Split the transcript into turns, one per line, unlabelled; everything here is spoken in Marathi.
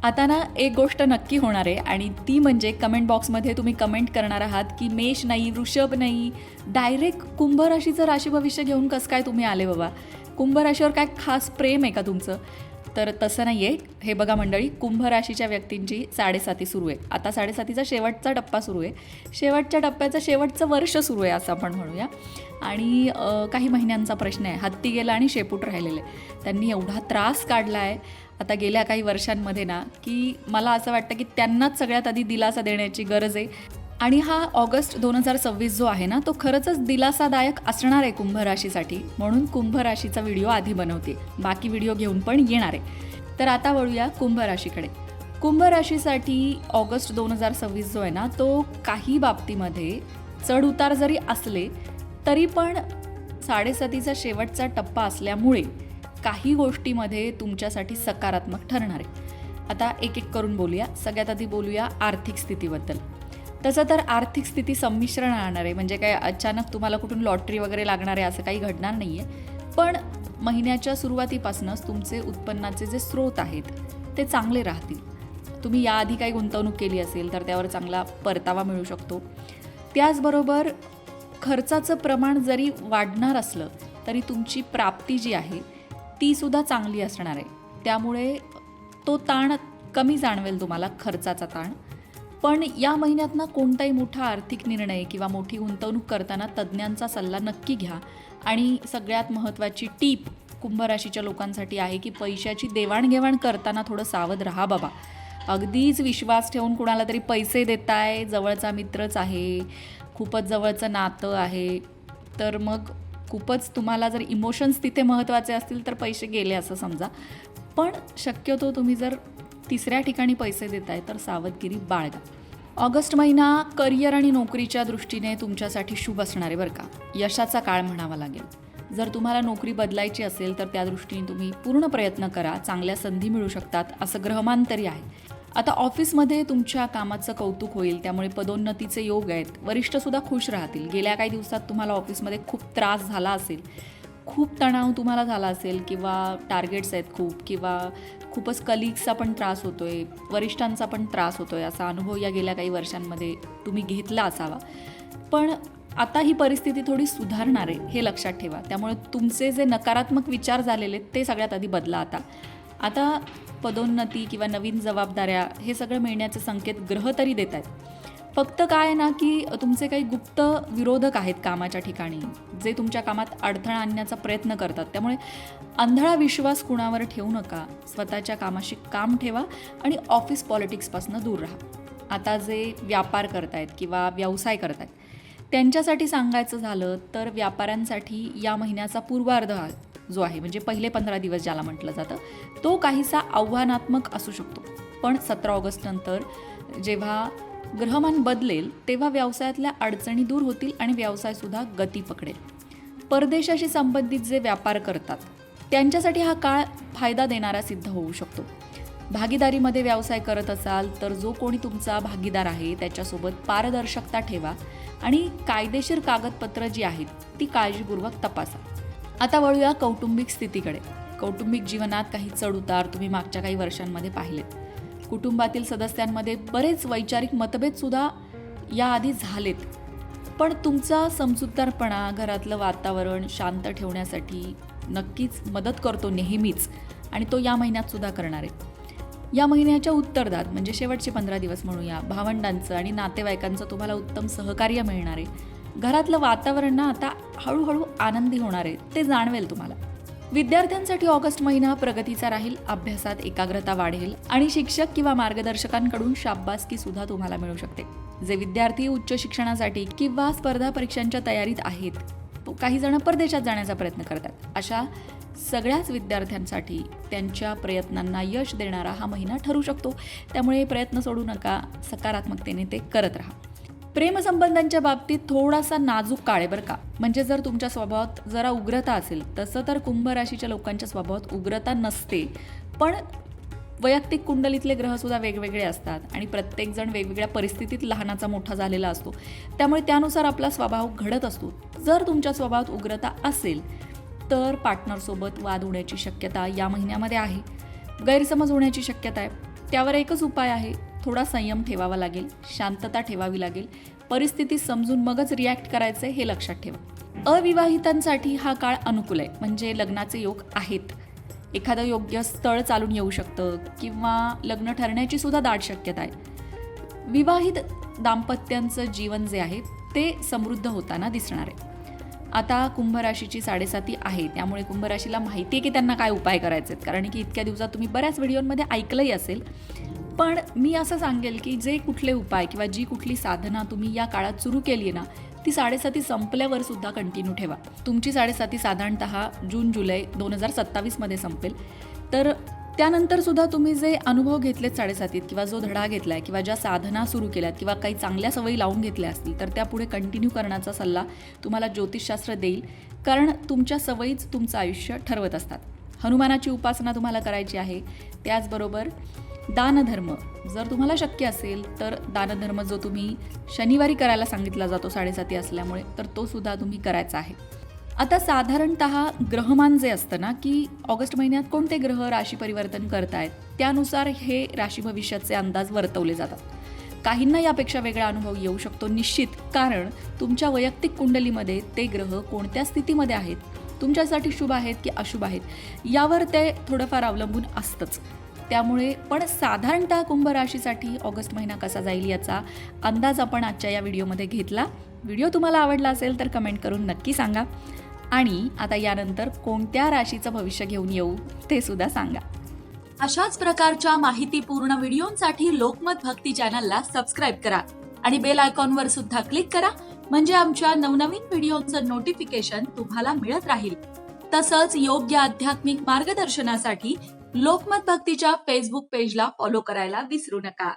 आता ना एक गोष्ट नक्की होणार आहे आणि ती म्हणजे कमेंट बॉक्समध्ये तुम्ही कमेंट करणार आहात की मेष नाही, वृषभ नाही, डायरेक्ट कुंभ राशीचं राशी भविष्य घेऊन कसं काय तुम्ही आले बाबा? कुंभ राशीवर काय खास प्रेम आहे का तुमचं? तर तसं नाही आहे. हे बघा मंडळी, कुंभ राशीच्या व्यक्तींची 7.5 सुरू आहे. आता 7.5चा शेवटचा टप्पा सुरू आहे. शेवटच्या टप्प्याचं शेवटचं वर्ष सुरू आहे असं आपण म्हणूया. आणि काही महिन्यांचा प्रश्न आहे. हत्ती गेला आणि शेपूट राहिलेले. त्यांनी एवढा त्रास काढला आहे आता गेल्या काही वर्षांमध्ये ना, की मला असं वाटतं की त्यांनाच सगळ्यात आधी दिलासा देण्याची गरज आहे. आणि हा ऑगस्ट 2026 जो आहे ना, तो खरंच दिलासादायक असणार आहे कुंभ राशीसाठी. म्हणून कुंभ राशीचा व्हिडिओ आधी बनवते, बाकी व्हिडिओ घेऊन पण येणार आहे. तर आता वळूया कुंभ राशीकडे. कुंभ राशीसाठी ऑगस्ट 2026 जो आहे ना, तो काही बाबतीमध्ये चढउतार जरी असले तरी पण 7.5चा शेवटचा टप्पा असल्यामुळे काही गोष्टीमध्ये तुमच्यासाठी सकारात्मक ठरणार आहे. आता एक एक करून बोलूया. सगळ्यात आधी बोलूया आर्थिक स्थितीबद्दल. तसं तर आर्थिक स्थिती संमिश्र राहणार आहे, म्हणजे काय अचानक तुम्हाला कुठून लॉटरी वगैरे लागणार आहे असं काही घडणार नाही आहे. पण महिन्याच्या सुरुवातीपासूनच तुमचे उत्पन्नाचे जे स्रोत आहेत ते चांगले राहतील. तुम्ही याआधी काही गुंतवणूक केली असेल तर त्यावर चांगला परतावा मिळू शकतो. त्याचबरोबर खर्चाचं प्रमाण जरी वाढणार असलं तरी तुमची प्राप्ती जी आहे तीसुद्धा चांगली असणार आहे. त्यामुळे तो ताण कमी जाणवेल तुम्हाला, खर्चाचा ताण. पण या महिन्यात ना कोणताही मोठा आर्थिक निर्णय किंवा मोठी गुंतवणूक करताना तज्ज्ञांचा सल्ला नक्की घ्या. आणि सगळ्यात महत्त्वाची टीप कुंभ राशीच्या लोकांसाठी आहे की पैशाची देवाणघेवाण करताना थोडं सावध राहा बाबा. अगदीच विश्वास ठेवून कुणाला तरी पैसे देताय, जवळचा मित्रच आहे, खूपच जवळचं नातं आहे, तर मग खूपच तुम्हाला जर इमोशन्स तिथे महत्त्वाचे असतील तर पैसे गेले असं समजा. पण शक्यतो तुम्ही जर तिसऱ्या ठिकाणी पैसे देताय तर सावधगिरी बाळगा. ऑगस्ट महिना करिअर आणि नोकरीच्या दृष्टीने तुमच्यासाठी शुभ असणार आहे बरं का. यशाचा काळ म्हणावा लागेल. जर तुम्हाला नोकरी बदलायची असेल तर त्या दृष्टीने तुम्ही पूर्ण प्रयत्न करा. चांगल्या संधी मिळू शकतात असं ग्रहमान तरी आहे. आता ऑफिसमध्ये तुमच्या कामाचं कौतुक होईल, त्यामुळे पदोन्नतीचे योग आहेत. वरिष्ठसुद्धा खुश राहतील. गेल्या काही दिवसात तुम्हाला ऑफिसमध्ये खूप त्रास झाला असेल, खूप तणाव तुम्हाला झाला असेल, किंवा टार्गेट्स आहेत खूप, किंवा खूपच कलिग्सचा पण त्रास होतो आहे, वरिष्ठांचा पण त्रास होतो आहे, असा अनुभव या गेल्या काही वर्षांमध्ये तुम्ही घेतला असावा. पण आता ही परिस्थिती थोडी सुधारणार आहे हे लक्षात ठेवा. त्यामुळे तुमचे जे नकारात्मक विचार झालेले ते सगळ्यात आधी बदला. आता पदोन्नती किंवा नवीन जबाबदाऱ्या हे सगळं मिळण्याचे संकेत ग्रह तरी देत आहेत. फक्त काय ना की तुमचे काही गुप्त विरोधक आहेत कामाच्या ठिकाणी, जे तुमच्या कामात अडथळा आणण्याचा प्रयत्न करतात. त्यामुळे आंधळा विश्वास कुणावर ठेवू नका. स्वतःच्या कामाशी काम ठेवा आणि ऑफिस पॉलिटिक्सपासून दूर राहा. आता जे व्यापार करतायत किंवा व्यवसाय करतायत त्यांच्यासाठी सांगायचं झालं तर व्यापाऱ्यांसाठी या महिन्याचा पूर्वार्ध जो आहे, म्हणजे पहिले 15 दिवस ज्याला म्हटलं जातं, तो काहीसा आव्हानात्मक असू शकतो. पण 17 ऑगस्ट नंतर जेव्हा ग्रहमान बदलेल तेव्हा व्यवसायातल्या अडचणी दूर होतील आणि व्यवसायसुद्धा गती पकडेल. परदेशाशी संबंधित जे व्यापार करतात त्यांच्यासाठी हा काळ फायदा देणारा सिद्ध होऊ शकतो. भागीदारीमध्ये व्यवसाय करत असाल तर जो कोणी तुमचा भागीदार आहे त्याच्यासोबत पारदर्शकता ठेवा आणि कायदेशीर कागदपत्रं जी आहेत ती काळजीपूर्वक तपासा. आता वळूया कौटुंबिक स्थितीकडे. कौटुंबिक जीवनात काही चढउतार तुम्ही मागच्या काही वर्षांमध्ये पाहिलेत. कुटुंबातील सदस्यांमध्ये बरेच वैचारिक मतभेदसुद्धा याआधी झालेत. पण तुमचा समजूतदारपणा घरातलं वातावरण शांत ठेवण्यासाठी नक्कीच मदत करतो नेहमीच, आणि तो या महिन्यातसुद्धा करणार आहे. या महिन्याच्या उत्तरार्धात म्हणजे शेवटचे 15 दिवस म्हणूया, भावंडांचं आणि नातेवाईकांचं तुम्हाला उत्तम सहकार्य मिळणार आहे. घरातलं वातावरण ना आता हळूहळू आनंदी होणार आहे, ते जाणवेल तुम्हाला. विद्यार्थ्यांसाठी ऑगस्ट महिना प्रगतीचा राहील. अभ्यासात एकाग्रता वाढेल आणि शिक्षक किंवा मार्गदर्शकांकडून शाबासकीसुद्धा तुम्हाला मिळू शकते. जे विद्यार्थी उच्च शिक्षणासाठी किंवा स्पर्धा परीक्षांच्या तयारीत आहेत, काही जण परदेशात जाण्याचा प्रयत्न करतात, अशा सगळ्याच विद्यार्थ्यांसाठी त्यांच्या प्रयत्नांना यश देणारा हा महिना ठरू शकतो. त्यामुळे प्रयत्न सोडू नका, सकारात्मकतेने ते करत राहा. प्रेमसंबंधांच्या बाबतीत थोडासा नाजूक काळ आहे बरं का. म्हणजे जर तुमच्या स्वभावात जरा उग्रता असेल, तसं तर कुंभ राशीच्या लोकांच्या स्वभावात उग्रता नसते, पण वैयक्तिक कुंडलीतले ग्रहसुद्धा वेगवेगळे असतात आणि प्रत्येकजण वेगवेगळ्या परिस्थितीत लहानाचा मोठा झालेला असतो. त्यामुळे त्यानुसार आपला स्वभाव घडत असतो. जर तुमच्या स्वभावात उग्रता असेल तर पार्टनरसोबत वाद होण्याची शक्यता या महिन्यामध्ये आहे. गैरसमज होण्याची शक्यता आहे. त्यावर एकच उपाय आहे, थोडा संयम ठेवावा लागेल, शांतता ठेवावी लागेल, परिस्थिती समजून मगच रिॲक्ट करायचं हे लक्षात ठेवा. अविवाहितांसाठी हा काळ अनुकूल आहे, म्हणजे लग्नाचे योग आहेत. एखादं योग्य स्थळ चालून येऊ शकतं किंवा लग्न ठरण्याची सुद्धा दाट शक्यता आहे. विवाहित दाम्पत्यांचं जीवन जे आहे ते समृद्ध होताना दिसणार आहे. आता कुंभ राशीची 7.5 आहे, त्यामुळे कुंभ राशीला माहिती आहे की त्यांना काय उपाय करायचे आहेत, कारण की इतक्या दिवसात तुम्ही बऱ्याच व्हिडिओमध्ये ऐकलंही असेल. पण मी असं सांगेल की जे कुठले उपाय किंवा जी कुठली साधना तुम्ही या काळात सुरू केली आहे ना, ती 7.5 संपल्यावर सुद्धा कंटिन्यू ठेवा. तुमची 7.5 साधारणतः जून-जुलै 2027 संपेल. तर त्यानंतर सुद्धा तुम्ही जे अनुभव घेतलेत 7.5 किंवा जो धडा घेतलाय किंवा ज्या साधना सुरू केल्यात किंवा काही चांगल्या सवयी लावून घेतल्या असतील, तर त्या पुढे कंटिन्यू करण्याचा सल्ला तुम्हाला ज्योतिषशास्त्र देईल, कारण तुमच्या सवयीच तुमचं आयुष्य ठरवत असतात. हनुमानाची उपासना तुम्हाला करायची आहे. त्याचबरोबर दानधर्म जर तुम्हाला शक्य असेल तर दानधर्म जो तुम्ही शनिवारी करायला सांगितला जातो 7.5 असल्यामुळे, तर तो सुद्धा तुम्ही करायचा आहे. आता साधारणतः ग्रहमान जे असतं ना, की ऑगस्ट महिन्यात कोणते ग्रह राशी परिवर्तन करतायत त्यानुसार हे राशी भविष्याचे अंदाज वर्तवले जातात. काहींना यापेक्षा वेगळा अनुभव येऊ शकतो निश्चित, कारण तुमच्या वैयक्तिक कुंडलीमध्ये ते ग्रह कोणत्या स्थितीमध्ये आहेत, तुमच्यासाठी शुभ आहेत की अशुभ आहेत, यावर ते थोडंफार अवलंबून असतंच. त्यामुळे पण साधारणतः कुंभ राशीसाठी ऑगस्ट महिना कसा जाईल याचा अंदाज आपण आजच्या या व्हिडिओमध्ये घेतला. व्हिडिओ तुम्हाला आवडला असेल तर कमेंट करून नक्की सांगा. आणि आता यानंतर कोणत्या राशीचं भविष्य घेऊन येऊ ते सुद्धा सांगा. अशाच प्रकारच्या माहितीपूर्ण व्हिडिओंसाठी लोकमत भक्ती चॅनलला सबस्क्राईब करा आणि बेल आयकॉनवर सुद्धा क्लिक करा, म्हणजे आमच्या नवनवीन व्हिडिओचं नोटिफिकेशन तुम्हाला मिळत राहील. तसंच योग्य आध्यात्मिक मार्गदर्शनासाठी लोकमत भक्तीच्या फेसबुक पेजला फॉलो करायला विसरू नका.